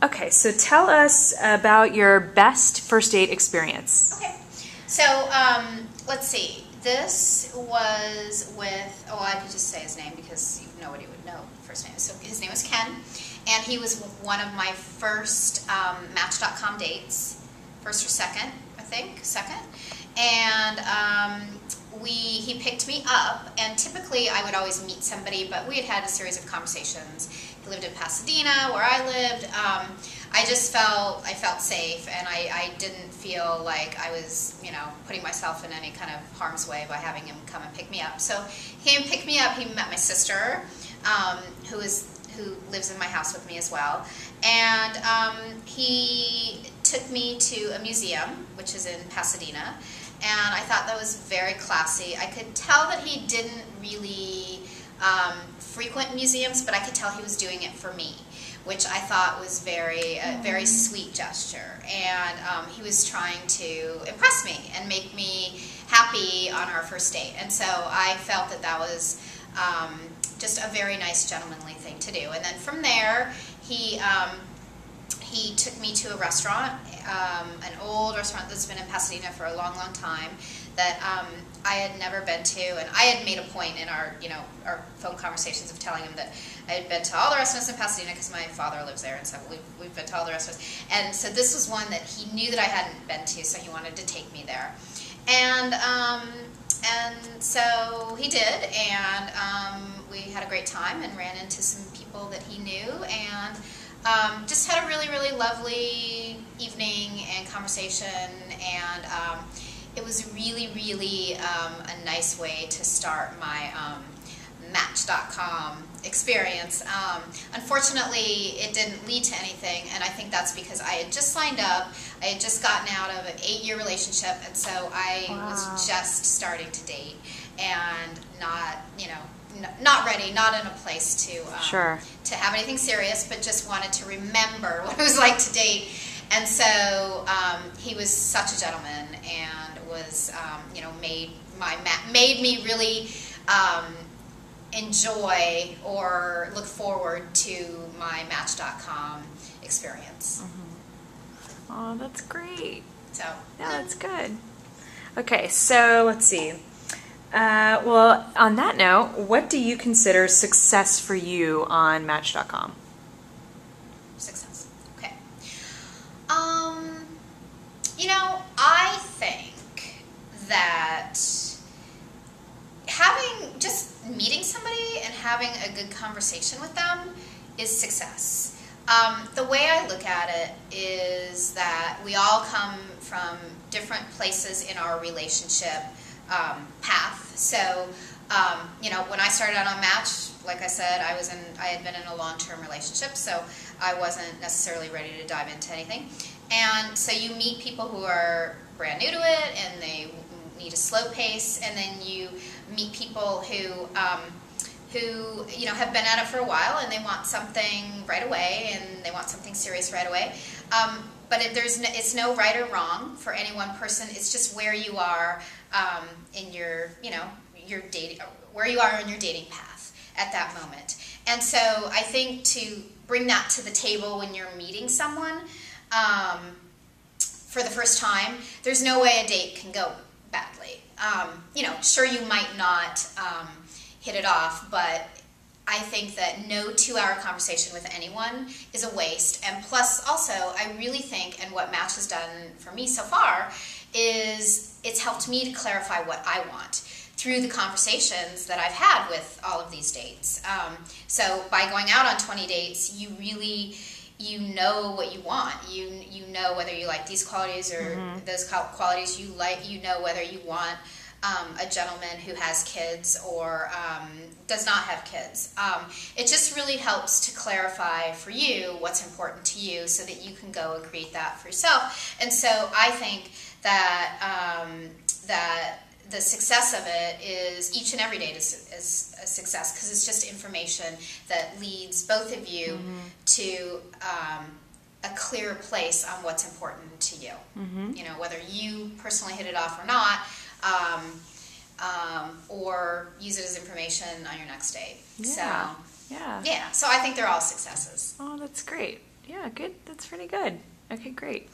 Okay, so tell us about your best first date experience. Okay. So, let's see. This was with, oh, I could just say his name because nobody would know first name. So his name was Ken, and he was one of my first Match.com dates, first or second, I think, second. And he picked me up, and typically I would always meet somebody, but we had had a series of conversations. He lived in Pasadena, where I lived. I felt safe, and I didn't feel like I was, putting myself in any kind of harm's way by having him come and pick me up. So he came and picked me up. He met my sister, who lives in my house with me as well, and he took me to a museum, which is in Pasadena, and I thought that was very classy. I could tell that he didn't really frequent museums, but I could tell he was doing it for me, which I thought was very sweet gesture. And he was trying to impress me and make me happy on our first date. And so I felt that that was just a very nice gentlemanly thing to do. And then from there, he took me to a restaurant, an old restaurant that's been in Pasadena for a long, long time, that I had never been to, and I had made a point in our phone conversations of telling him that I had been to all the restaurants in Pasadena because my father lives there, and so we've been to all the restaurants. And so this was one that he knew that I hadn't been to, so he wanted to take me there. And so he did, and we had a great time and ran into some people that he knew, and just had a really, really lovely evening and conversation, and it was really, really a nice way to start my Match.com experience. Unfortunately, it didn't lead to anything, and I think that's because I had just signed up. I had just gotten out of an 8-year relationship, and so I was just starting to date and not ready, not in a place to have anything serious, but just wanted to remember what it was like to date. And so he was such a gentleman, and was made me really enjoy or look forward to my Match.com experience. Mm-hmm. Oh, that's great. So yeah, that's good. Okay, so let's see. Well, on that note, what do you consider success for you on Match.com? Success. Okay. I think that just meeting somebody and having a good conversation with them is success. The way I look at it is that we all come from different places in our relationship path. So, when I started out on Match, like I said, I had been in a long-term relationship, so I wasn't necessarily ready to dive into anything. And so you meet people who are brand new to it, and they need a slow pace, and then you meet people who have been at it for a while, and they want something right away, and they want something serious right away. But it's no right or wrong for any one person. It's just where you are in your dating, where you are in your dating path at that moment. And so I think to bring that to the table when you're meeting someone for the first time, there's no way a date can go badly. Sure, you might not hit it off, but I think that no 2-hour conversation with anyone is a waste. And plus, also, I really think, and what Match has done for me so far, is it's helped me to clarify what I want through the conversations that I've had with all of these dates. So by going out on 20 dates, you really, know what you want. You know whether you like these qualities or those qualities you like. You know whether you want a gentleman who has kids or does not have kids. It just really helps to clarify for you what's important to you so that you can go and create that for yourself. And so I think that that the success of it is each and every date is a success, because it's just information that leads both of you to a clear place on what's important to you. Whether you personally hit it off or not, or use it as information on your next date. Yeah. So I think they're all successes. Oh, that's great. Yeah, good. That's pretty good. Okay, great.